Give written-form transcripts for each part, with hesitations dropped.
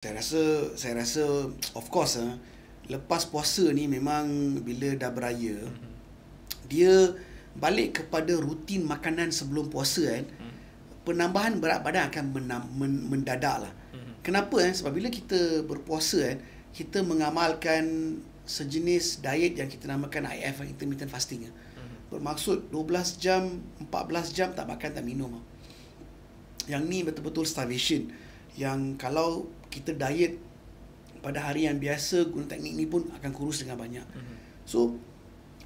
Saya rasa of course lepas puasa ni memang bila dah beraya dia balik kepada rutin makanan sebelum puasa kan. Penambahan berat badan akan mendadak lah. Kenapa sebab bila kita berpuasa kan, kita mengamalkan sejenis diet yang kita namakan IF, intermittent fasting. Bermaksud 12 jam, 14 jam tak makan tak minum. Yang ni betul-betul starvation. Yang kalau kita diet pada hari yang biasa guna teknik ni pun akan kurus dengan banyak. So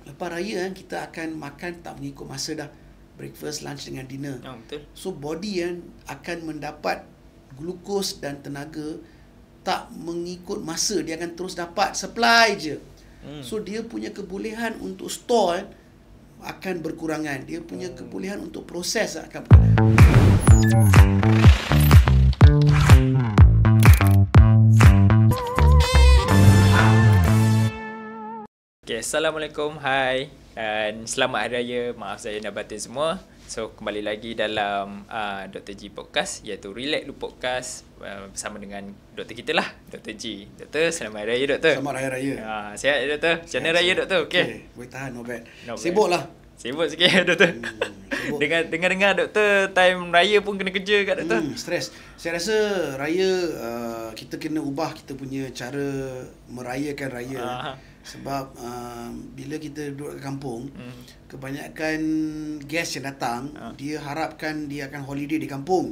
lepas raya kan, kita akan makan tak mengikut masa dah. Breakfast, lunch dengan dinner. Betul. So body kan akan mendapat glukos dan tenaga tak mengikut masa. Dia akan terus dapat supply je. So dia punya kebolehan untuk store kan akan berkurangan. Dia punya kebolehan untuk proses akan berkurangan. Okay, Assalamualaikum, hai dan selamat Hari Raya. Maaf saya nak batin semua. So kembali lagi dalam Dr. G Podcast, iaitu Relax Lu Podcast bersama dengan doktor kita lah, Dr. G. Doktor, selamat Hari Raya Doktor. Selamat Hari Raya. Sihat ya Doktor? Macam mana Raya Doktor? Okay. Boleh tahan, not bad. Not bad. Sibuk lah. Sibuk sikit Doktor. Sibuk. Dengar Doktor time Raya pun kena kerja kat Doktor. Stres. Saya rasa Raya kita kena ubah kita punya cara merayakan Raya. Sebab bila kita duduk kat kampung, kebanyakan guest yang datang, dia harapkan dia akan holiday di kampung.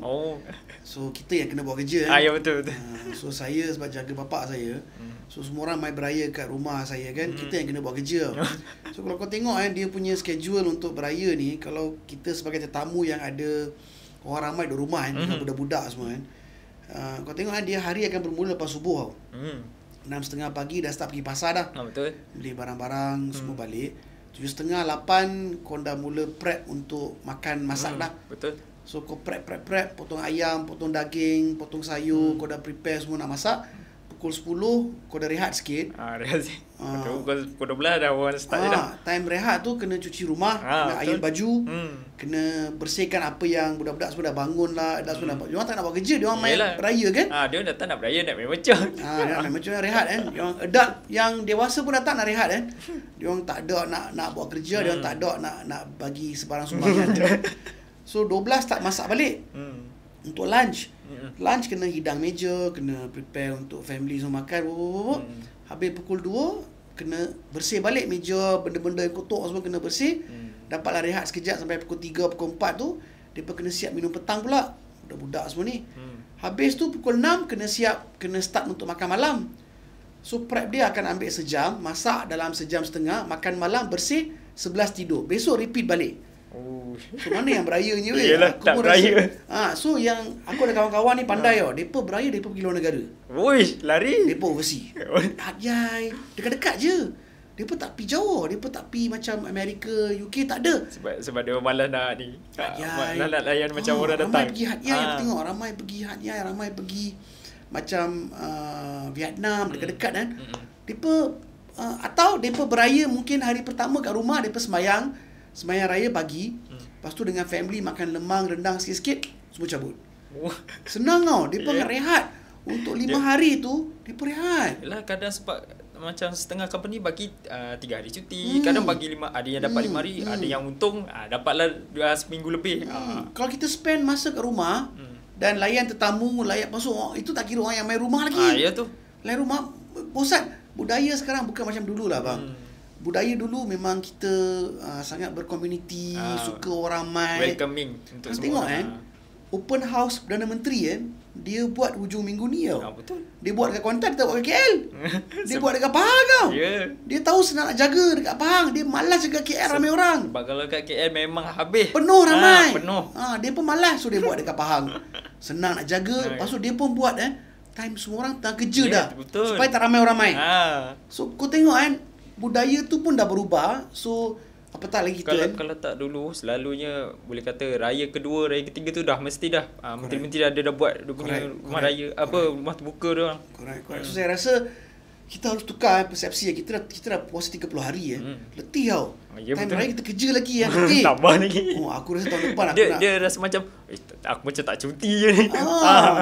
So kita yang kena buat kerja. Ya betul. So saya sebab jaga bapak saya, so semua orang mai beraya kat rumah saya kan, kita yang kena buat kerja. So kalau kau tengok dia punya schedule untuk beraya ni, kalau kita sebagai tetamu yang ada orang ramai di rumah kan, budak-budak semua kan, kau tengok dia hari akan bermula lepas subuh tau. 6.30 pagi dah start pergi pasar dah. Betul. Beli barang-barang semua balik. 7.30, 8 kau dah mula prep untuk makan masak dah. Betul. So kau prep, potong ayam, potong daging, potong sayur, kau dah prepare semua nak masak. Pukul 10 kau dah rehat sikit. Rehat sikit. Pukul 12 dah orang start je dah. Time rehat tu kena cuci rumah, kena betul. iron baju, kena bersihkan apa yang budak-budak semua dah bangun lah, dah semua dah. Dia orang tak nak buat kerja, dia orang main beraya kan? Dia orang datang nak beraya, nak main macam. Dia nak main macam rehat kan. Dia orang adult yang dewasa pun datang nak rehat kan. Dia orang tak ada nak buat kerja, dia orang tak ada nak bagi sebarang sumbangan. So 12 tak masak balik. Untuk lunch. Lunch kena hidang meja, kena prepare untuk family semua makan. Habis pukul 2 kena bersih balik meja, benda-benda yang kotor semua kena bersih. Dapatlah rehat sekejap sampai pukul 3, pukul 4 tu depa kena siap minum petang pula. Budak-budak semua ni. Habis tu pukul 6 kena start untuk makan malam. So prep dia akan ambil sejam, masak dalam sejam setengah, makan malam, bersih, 11 tidur. Besok repeat balik. So mana yang berayanya weh? Yelah, tak beraya. So yang aku ada kawan-kawan ni pandai tau. Depa beraya, depa pergi luar negara. Wuish, lari. Depa overseas. Hadyai, dekat-dekat je. Depa tak pergi jauh. Depa tak pergi macam Amerika, UK, tak ada. Sebab dia malas nak ni. Malas nak layan macam orang datang. Ramai pergi hadyai, aku tengok ramai pergi hadyai, ramai pergi macam Vietnam, dekat-dekat kan. Depa atau depa beraya mungkin hari pertama kat rumah, depa sembahyang raya pagi. Lepas tu dengan family makan lemang, rendang sikit-sikit, semua cabut. Senang tau. Depa akan rehat. Untuk 5 hari tu depa rehat. Yalah, kadang sebab macam setengah company bagi 3 hari cuti, kadang bagi 5, ada yang dapat 5 hari, ada yang untung dapatlah seminggu lebih. Kalau kita spend masa kat rumah dan layan tetamu, layan masuk, itu tak kira orang yang main rumah lagi. Ya tu. Layan rumah bosan. Budaya sekarang bukan macam dulu lah bang. Budaya dulu memang kita sangat berkomuniti, suka orang ramai, welcoming untuk semua. Tengok open house Perdana Menteri kan, dia buat hujung minggu ni tau. Betul. Dia buat dekat Kuantan, kita buat dekat KL. Dia buat dekat Pahang tau. Dia tahu senang nak jaga dekat Pahang, dia malas jaga KL ramai orang. Sebab kalau kat KL memang habis. Penuh ramai. Penuh. Dia pun malas, so dia buat dekat Pahang. Senang nak jaga, lepas tu dia pun buat time semua orang tengah kerja dah. Betul. Supaya tak ramai orang main. So kau tengok budaya tu pun dah berubah. So apatah lagi kita kalau tak dulu selalunya boleh kata raya kedua, raya ketiga tu dah mesti dah menteri-menteri dah buat dia punya rumah raya, rumah terbuka dia orang. Correct. So saya rasa kita harus tukar persepsi. Kita dah puasa 30 hari letih tau. Ya, Time betul. raya kita kerja lagi letih. Tambah lagi. Aku rasa tahun depan aku Dia rasa macam aku macam tak cuti je ni.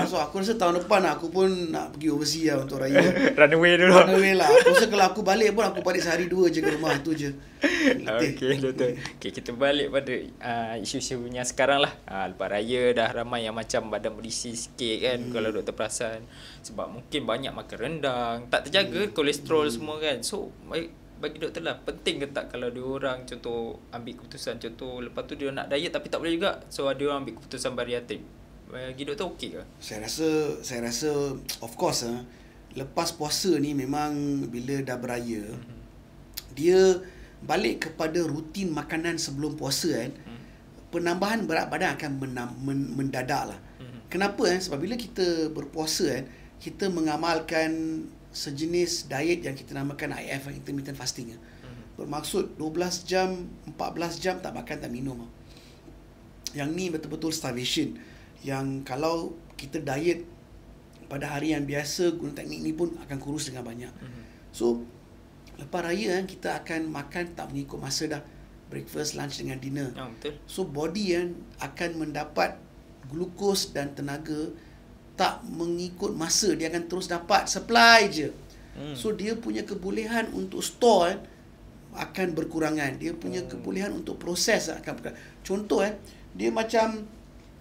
So aku rasa tahun depan aku pun nak pergi overseas untuk raya. Run away dulu. Run away lah. Aku rasa kalau aku balik pun aku balik sehari 2 je ke rumah tu je. Okey, betul. Okey, kita balik pada isu-isu yang sekarang lah. Lepas raya dah ramai yang macam badan berisi sikit kan, kalau doktor perasan. Sebab mungkin banyak makan rendang, tak terjaga kolesterol semua kan. So bagi doktor lah, penting ke tak kalau dia orang contoh ambil keputusan, contoh lepas tu dia nak diet tapi tak boleh juga, so ada orang ambil keputusan bariatrik. Bagi doktor okey ke? Saya rasa of course lepas puasa ni memang bila dah beraya, dia balik kepada rutin makanan sebelum puasa kan. Penambahan berat badan akan mendadak lah. Kenapa sebab bila kita berpuasa kan, kita mengamalkan sejenis diet yang kita namakan IF, intermittent fasting. Bermaksud 12 jam, 14 jam tak makan tak minum. Yang ni betul-betul starvation. Yang kalau kita diet pada hari yang biasa guna teknik ni pun akan kurus dengan banyak. So lepas raya kita akan makan tak mengikut masa dah. Breakfast, lunch dengan dinner. Betul. So body akan mendapat glukos dan tenaga tak mengikut masa, dia akan terus dapat supply je. So dia punya kebolehan untuk store akan berkurangan. Dia punya kebolehan untuk proses akan berkurangan. Contoh dia macam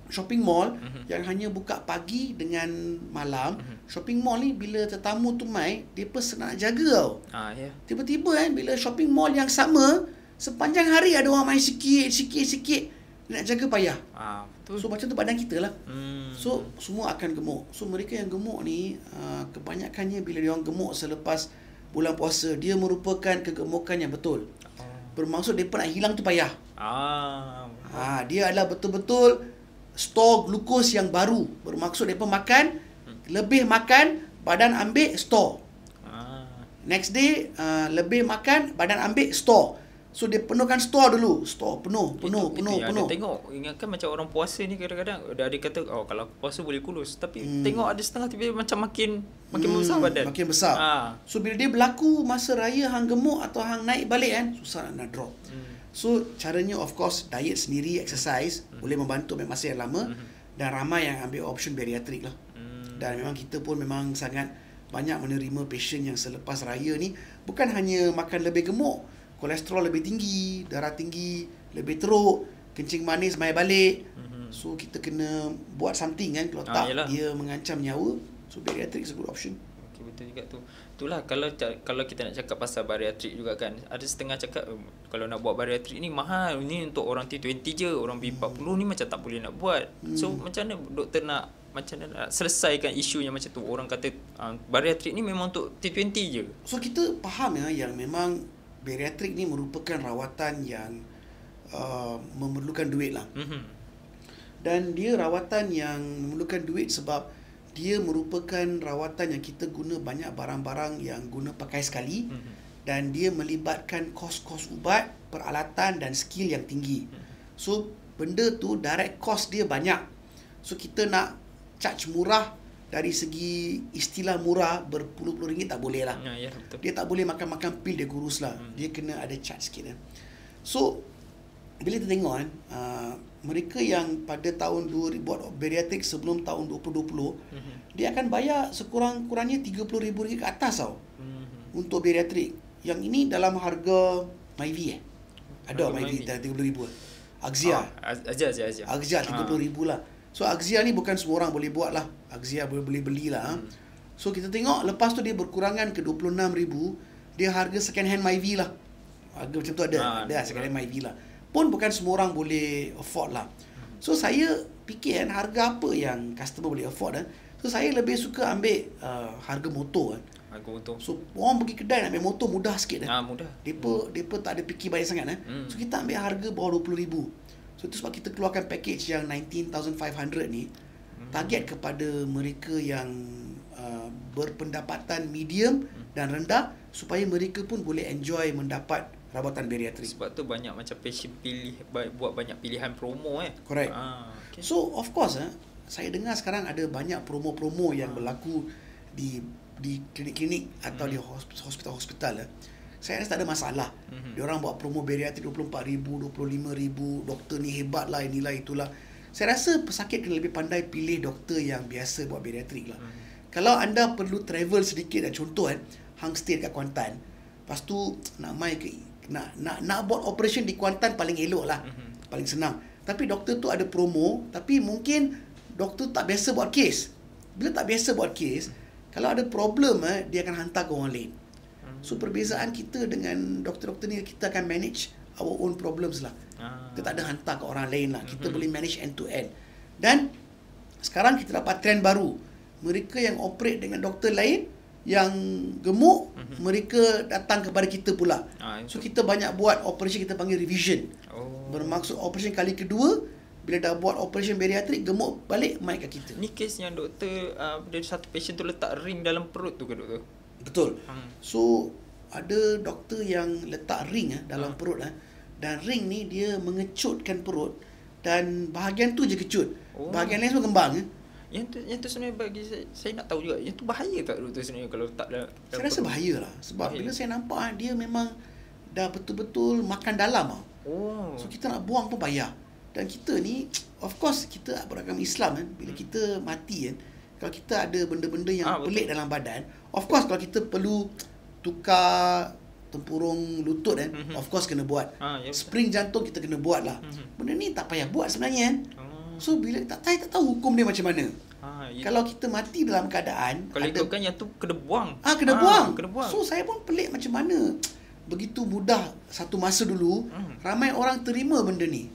shopping mall yang hanya buka pagi dengan malam. Shopping mall ni bila tetamu tu mai, dia pun senang nak jaga tau. Yeah. Tiba-tiba bila shopping mall yang sama, sepanjang hari ada orang main sikit, nak jaga payah. Betul. So macam tu badan kita lah. So semua akan gemuk. So mereka yang gemuk ni kebanyakannya bila dia orang gemuk selepas bulan puasa, dia merupakan kegemukan yang betul. Bermaksud dia pun nak hilang tu payah. Dia adalah betul-betul store glukos yang baru. Bermaksud dia pun makan, lebih makan, badan ambil store. Next day lebih makan, badan ambil store. So dia penuhkan store dulu. Store penuh. Ada tengok, ingatkan macam orang puasa ni kadang-kadang ada kata kalau puasa boleh kurus, tapi tengok ada setengah tiba macam makin besar badan. Makin besar. So bila dia berlaku masa raya hang gemuk atau hang naik balik kan, susah nak drop. So caranya of course diet sendiri, exercise boleh membantu ambil masa yang lama, dan ramai yang ambil option bariatrik lah. Dan memang kita pun memang sangat banyak menerima patient yang selepas raya ni bukan hanya makan lebih gemuk, kolesterol lebih tinggi, darah tinggi, lebih teruk, kencing manis mai balik. So kita kena buat something kan, kalau tak yelah, dia mengancam nyawa. So bariatrik is a good option. Okay, betul juga tu. Itulah kalau kita nak cakap pasal bariatrik juga kan, ada setengah cakap kalau nak buat bariatrik ni mahal, ni untuk orang T20 je, orang B40 ni macam tak boleh nak buat. So macam mana doktor nak selesaikan isu yang macam tu? Orang kata bariatrik ni memang untuk T20 je. So kita faham yang memang bariatrik ni merupakan rawatan yang memerlukan duit lah. Dan dia rawatan yang memerlukan duit sebab dia merupakan rawatan yang kita guna banyak barang-barang yang guna pakai sekali, dan dia melibatkan kos-kos ubat, peralatan dan skill yang tinggi. So benda tu direct cost dia banyak. So kita nak charge murah dari segi istilah murah berpuluh-puluh ringgit tak boleh lah. Ya, betul. Dia tak boleh makan-makan pil dia kurus lah. Dia kena ada charge sikit. So bila kita tengok mereka yang pada tahun 2000 buat bariatrik sebelum tahun 2020, dia akan bayar sekurang-kurangnya RM30,000 ke atas tau. Untuk bariatrik. Yang ini dalam harga Myvi ada Myvi RM30,000. Axia. Axia RM30,000 lah. So Axia ni bukan semua orang boleh buat lah. Axia boleh beli lah. So kita tengok lepas tu dia berkurangan ke RM26,000. Dia harga second hand Myvi lah. Harga macam tu ada second hand Myvi lah. Pun bukan semua orang boleh afford lah. So saya fikir harga apa yang customer boleh afford So saya lebih suka ambil harga motor Harga motor. So orang pergi kedai nak ambil motor mudah sikit Mudah. Depa tak ada fikir banyak sangat So kita ambil harga bawah RM20,000. So itu sebab kita keluarkan package yang 19,500 ni, target kepada mereka yang berpendapatan medium dan rendah, supaya mereka pun boleh enjoy mendapat rawatan bariatrik. Sebab tu banyak macam patient buat banyak pilihan promo Correct. Okay. So of course saya dengar sekarang ada banyak promo-promo yang berlaku di klinik-klinik atau di hospital-hospital, saya rasa tak ada masalah. Diorang buat promo bariatrik 24,000, 25,000, doktor ni hebat lah, inilah itulah. Saya rasa pesakit kena lebih pandai pilih doktor yang biasa buat bariatrik lah. Kalau anda perlu travel sedikit, contoh hang stay dekat Kuantan, lepas tu nak buat operation di Kuantan paling elok lah, paling senang. Tapi doktor tu ada promo, tapi mungkin doktor tak biasa buat kes. Bila tak biasa buat kes, kalau ada problem dia akan hantar ke orang lain. So perbezaan kita dengan doktor-doktor ni, kita akan manage our own problems lah. Kita tak ada hantar ke orang lain lah. Kita boleh manage end to end. Dan sekarang kita dapat trend baru. Mereka yang operate dengan doktor lain yang gemuk, mereka datang kepada kita pula. So kita banyak buat operation, kita panggil revision. Bermaksud operation kali kedua, bila dah buat operation bariatrik, gemuk balik, mai kat kita. Ni kes yang doktor dari satu patient tu letak ring dalam perut tu ke doktor? Betul. So ada doktor yang letak ring dalam perut dan ring ni dia mengecutkan perut dan bahagian tu je kecut. Bahagian lain semua kembang. Yang tu sebenarnya bagi saya nak tahu juga, yang tu bahaya tak doktor sebenarnya kalau letak dalam saya rasa bahaya lah. Sebab bahaya. Bila saya nampak dia memang dah betul-betul makan dalam. So kita nak buang pun payah. Dan kita ni, of course kita beragama Islam bila kita mati kalau kita ada benda-benda yang pelik dalam badan, of course kalau kita perlu tukar tempurung lutut of course kena buat. Spring jantung kita kena buat lah. Benda ni tak payah buat sebenarnya So bila tak tahu hukum dia macam mana. Kalau kita mati dalam keadaan, kalau ikutkan yang tu kena buang. Kena buang. So saya pun pelik macam mana begitu mudah satu masa dulu ramai orang terima benda ni.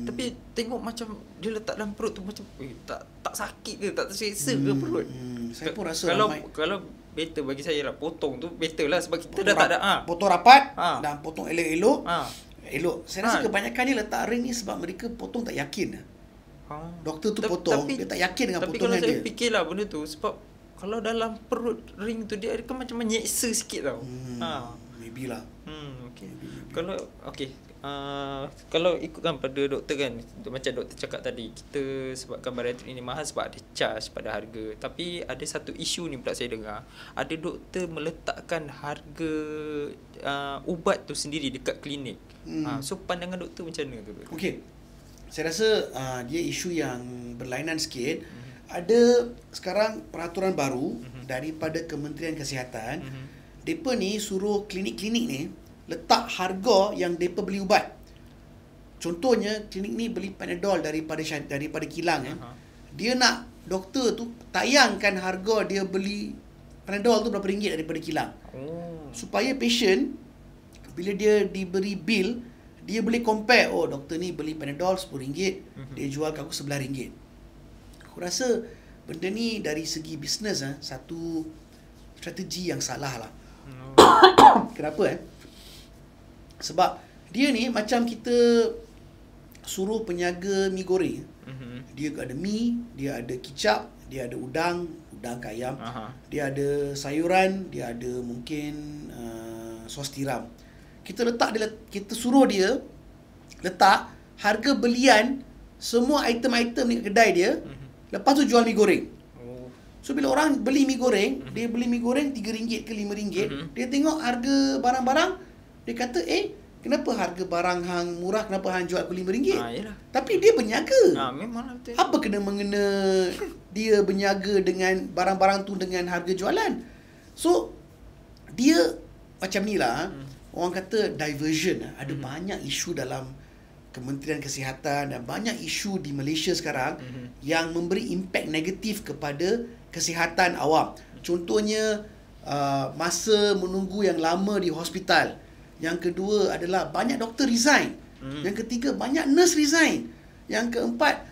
Tapi tengok macam dia letak dalam perut tu macam tak sakit ke, tak terseksa ke perut. Saya pun rasa kalau better bagi saya lah, potong tu better lah sebab kita dah tak ada potong rapat dan potong elok-elok. Elok. Saya rasa kebanyakan ni letak ring ni sebab mereka potong tak yakin. Doktor tu potong, dia tak yakin dengan potongan dia. Tapi kalau saya fikirlah benda tu, sebab kalau dalam perut ring tu dia kan macam menyeksa sikit tau. Maybe lah. Okay. Kalau ikutkan pada doktor kan, macam doktor cakap tadi, kita sebabkan bariatrik ini mahal sebab ada charge pada harga. Tapi ada satu isu ni pula saya dengar, ada doktor meletakkan harga ubat tu sendiri dekat klinik. So pandangan doktor macam mana tu? Okey. Saya rasa dia isu yang berlainan sikit. Ada sekarang peraturan baru daripada Kementerian Kesihatan. Depa ni suruh klinik-klinik ni letak harga yang depa beli ubat. Contohnya klinik ni beli Panadol daripada kilang dia nak doktor tu tayangkan harga dia beli Panadol tu berapa ringgit daripada kilang. Supaya patient bila dia diberi bil, dia boleh compare, doktor ni beli Panadol RM10, dia jual kat aku RM11. Aku rasa benda ni dari segi bisnes satu strategi yang salah lah. Kenapa sebab dia ni macam kita suruh penjaga mi goreng. Dia ada mi, dia ada kicap, dia ada udang ke ayam, dia ada sayuran, dia ada mungkin sos tiram. Kita suruh dia letak harga belian semua item-item ni kedai dia, lepas tu jual mi goreng. So bila orang beli mi goreng, dia beli mi goreng RM3 ke RM5, dia tengok harga barang-barang, dia kata kenapa harga barang hang murah, kenapa hang jual aku RM5? Tapi dia berniaga. Memanglah betul. Apa kena-mengena dia berniaga dengan barang-barang tu dengan harga jualan? So dia macam ni lah. Orang kata diversion. Ada banyak isu dalam Kementerian Kesihatan dan banyak isu di Malaysia sekarang yang memberi impak negatif kepada kesihatan awam. Contohnya masa menunggu yang lama di hospital. Yang kedua adalah banyak doktor resign. Yang ketiga banyak nurse resign. Yang keempat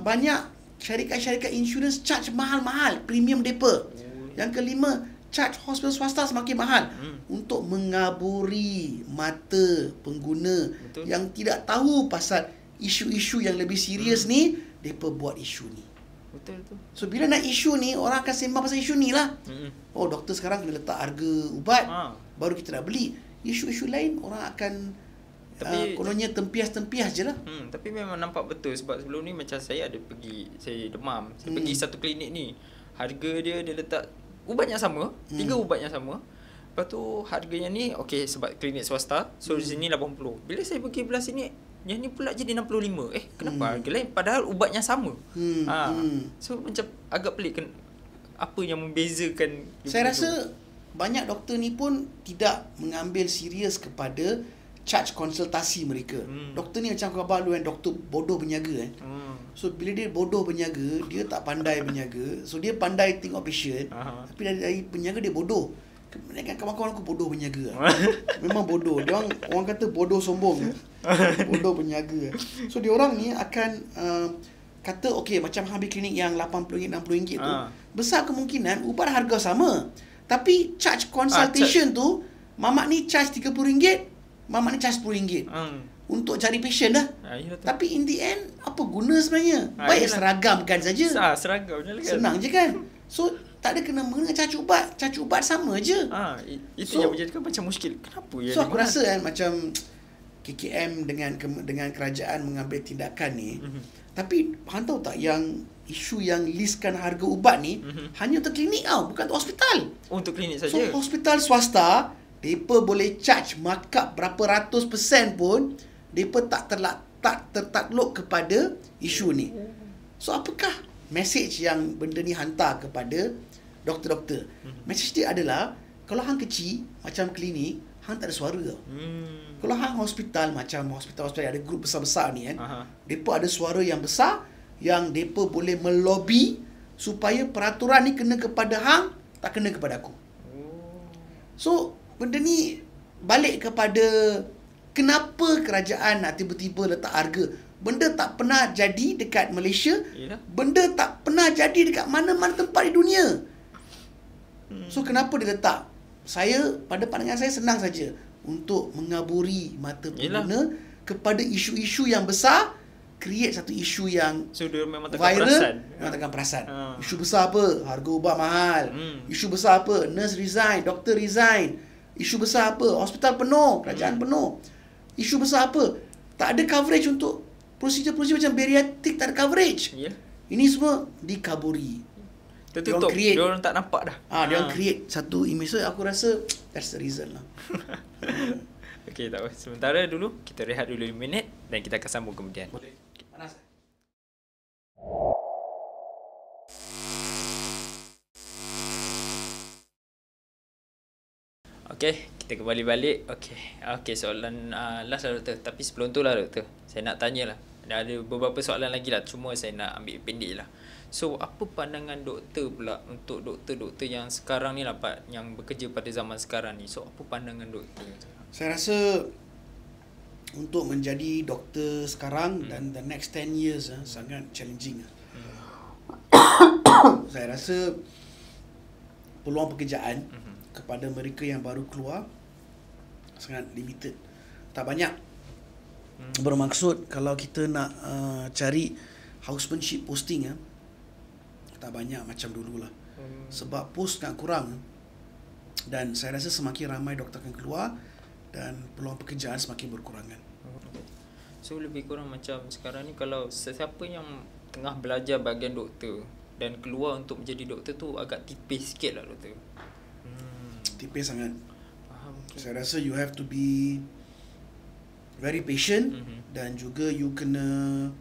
banyak syarikat-syarikat insurans charge mahal-mahal premium depa. Yang kelima charge hospital swasta semakin mahal untuk mengaburi mata pengguna yang tidak tahu pasal isu-isu yang lebih serius ni, depa buat isu ni. Betul. So bila nak isu ni, orang akan sembang pasal isu ni lah. Doktor sekarang kena letak harga ubat, baru kita nak beli. Isu-isu lain orang akan kononnya tempias-tempias je lah. Tapi memang nampak betul sebab sebelum ni macam saya ada pergi, saya demam. Saya pergi satu klinik ni. harga dia letak ubat yang sama, 3 ubat yang sama. Lepas tu harganya ni okey sebab klinik swasta, so di sini 80. Bila saya pergi belah sini, yang ni pula jadi 65. Kenapa harga lain padahal ubatnya sama? So macam agak pelik apa yang membezakan. Saya rasa banyak doktor ni pun tidak mengambil serius kepada charge konsultasi mereka. Doktor ni macam khabar lu kan, doktor bodoh berniaga kan. So bila dia bodoh berniaga, dia tak pandai berniaga. So dia pandai tengok patient, tapi dari berniaga dia bodoh. Kawan-kawan aku bodoh berniaga. Memang bodoh. Dia orang kata bodoh sombong. Bodoh berniaga. So dia orang ni akan kata okey macam habis klinik yang RM80 RM60 tu, besar kemungkinan ubat harga sama. Tapi charge consultation tu mamak ni charge RM30, mamak ni charge RM10. Untuk cari patient dah. Tapi in the end apa guna sebenarnya? Baik seragamkan saja. Seragam je lah kan. Senang je kan. So tak ada kena mengena charge ubat. Charge ubat sama je. Itu yang menjadikan macam muskil. Kenapa ya? So aku rasa kan macam KKM dengan kerajaan mengambil tindakan ni. Tapi hang tahu tak yang isu yang listkan harga ubat ni hanya untuk klinik tau, bukan untuk hospital. Untuk klinik saja. So hospital swasta depa boleh charge markup berapa ratus % pun, depa tak tertakluk kepada isu ni. So apakah message yang benda ni hantar kepada doktor-doktor? Message dia adalah kalau hang kecil macam klinik, hang tak ada suara tau. Kalau hang hospital macam hospital-hospital yang ada grup besar-besar ni kan, depa ada suara yang besar yang depa boleh melobi supaya peraturan ni kena kepada hang, tak kena kepada aku. So benda ni balik kepada kenapa kerajaan nak tiba-tiba letak harga. Benda tak pernah jadi dekat Malaysia. Benda tak pernah jadi dekat mana-mana tempat di dunia. So kenapa dia letak? Pada pandangan saya senang saja untuk mengaburi mata pengguna kepada isu-isu yang besar, create satu isu yang dia memang viral, memang takkan perasan. Isu besar apa? Harga ubat mahal. Isu besar apa? Nurse resign, doktor resign. Isu besar apa? Hospital penuh, kerajaan penuh. Isu besar apa? Tak ada coverage untuk prosedur-prosedur macam bariatrik, tak ada coverage. Ini semua dikaburi. Tertutup. Dia orang tak nampak dah. Dia orang create satu image. So aku rasa that's the reason lah. Okey, tak apa. Sementara dulu kita rehat dulu 5 minit dan kita akan sambung kemudian. Boleh. Panas. Okey, kita kembali balik. Okey, soalan last lah doktor. Tapi sebelum tu lah doktor, saya nak tanya lah. Ada beberapa soalan lagi lah, cuma saya nak ambil pendek lah. So, apa pandangan doktor pula untuk doktor-doktor yang sekarang ni lah Pak, yang bekerja pada zaman sekarang ni? So, apa pandangan doktor? Saya rasa untuk menjadi doktor sekarang dan the next 10 years sangat challenging. Saya rasa peluang pekerjaan kepada mereka yang baru keluar sangat limited. Tak banyak. Bermaksud kalau kita nak cari housemanship posting tak banyak macam dululah. Sebab post sangat kurang. Dan saya rasa semakin ramai doktor akan keluar dan peluang pekerjaan semakin berkurangan. So lebih kurang macam sekarang ni kalau sesiapa yang tengah belajar bahagian doktor dan keluar untuk menjadi doktor tu agak tipis sikit lah doktor. Tipis sangat. Saya rasa you have to be very patient dan juga you kena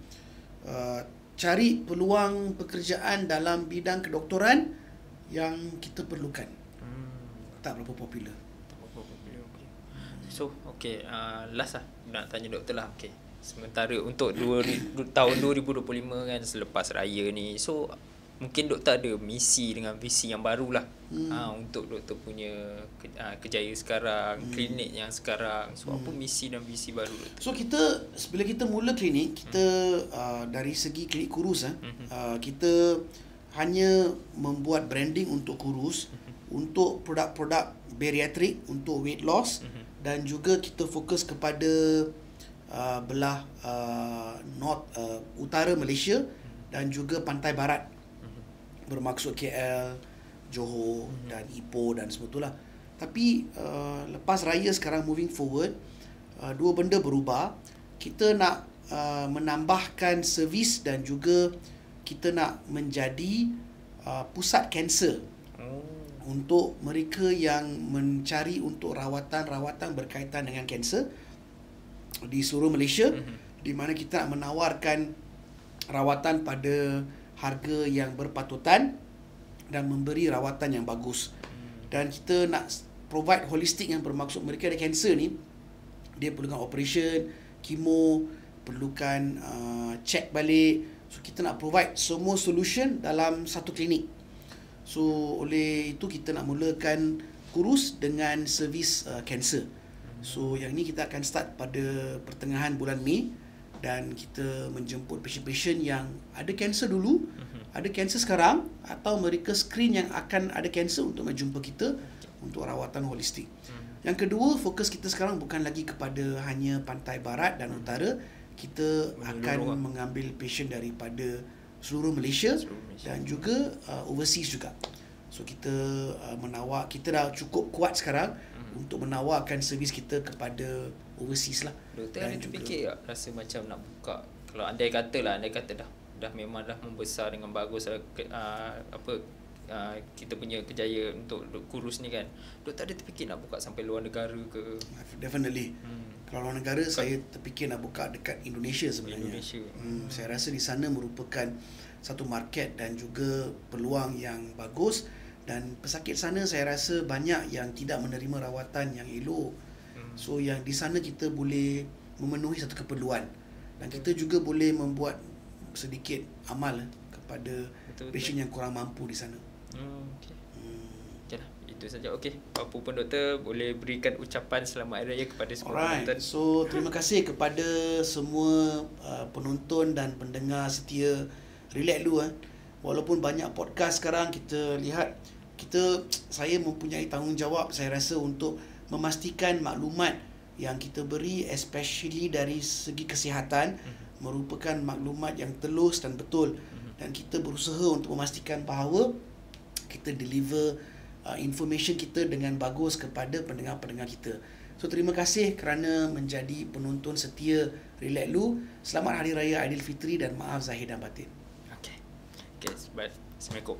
cari peluang pekerjaan dalam bidang kedoktoran yang kita perlukan. Tak berapa popular. So, last lah nak tanya doktor lah. Sementara untuk tahun 2025 kan, selepas raya ni, so mungkin doktor ada misi dengan visi yang baru lah untuk doktor punya kerjaya sekarang, klinik yang sekarang. So apa misi dan visi baru doktor? So bila kita mula klinik, kita dari segi klinik kurus kita hanya membuat branding untuk kurus, untuk produk-produk bariatrik, untuk weight loss, dan juga kita fokus kepada belah utara Malaysia dan juga pantai barat, bermaksud KL, Johor dan Ipoh dan semua itulah. Tapi lepas raya sekarang, moving forward, dua benda berubah. Kita nak menambahkan servis dan juga kita nak menjadi pusat kanser untuk mereka yang mencari untuk rawatan berkaitan dengan kanser di seluruh Malaysia, di mana kita nak menawarkan rawatan pada harga yang berpatutan dan memberi rawatan yang bagus. Dan kita nak provide holistik, yang bermaksud mereka ada kanser ni, dia perlukan operation, kemo, perlukan check balik. So kita nak provide semua solution dalam satu klinik. So oleh itu kita nak mulakan kurus dengan servis kanser. So yang ni kita akan start pada pertengahan bulan Mei, dan kita menjemput pasien-pasien yang ada kanser dulu, ada kanser sekarang, atau mereka screen yang akan ada kanser untuk menjumpa kita untuk rawatan holistik. Yang kedua, fokus kita sekarang bukan lagi kepada hanya pantai barat dan utara. Kita akan mengambil pasien daripada seluruh Malaysia dan juga overseas juga. So kita kita dah cukup kuat sekarang untuk menawarkan servis kita kepada overseas lah. Doktor ada terfikir tak rasa macam nak buka, kalau andai kata dah memang dah membesar dengan bagus kita punya kejaya untuk kurus ni kan, doktor ada terfikir nak buka sampai luar negara ke? Definitely. Kalau luar negara, saya terfikir nak buka dekat Indonesia sebenarnya. Saya rasa di sana merupakan satu market dan juga peluang yang bagus, dan pesakit sana saya rasa banyak yang tidak menerima rawatan yang elok. So yang di sana kita boleh memenuhi satu keperluan, dan kita juga boleh membuat sedikit amal kepada pasien yang kurang mampu di sana. Okay lah, itu saja. Okey, apa pun doktor boleh berikan ucapan selamat hari raya kepada semua penonton. So terima kasih kepada semua penonton dan pendengar setia Relax Lu. Walaupun banyak podcast sekarang, kita lihat saya mempunyai tanggungjawab, saya rasa, untuk memastikan maklumat yang kita beri, especially dari segi kesihatan, merupakan maklumat yang telus dan betul. Dan kita berusaha untuk memastikan bahawa kita deliver information kita dengan bagus kepada pendengar-pendengar kita. So terima kasih kerana menjadi penonton setia Relax Lu. Selamat Hari Raya Aidilfitri dan maaf zahir dan batin. Okay, Assalamualaikum.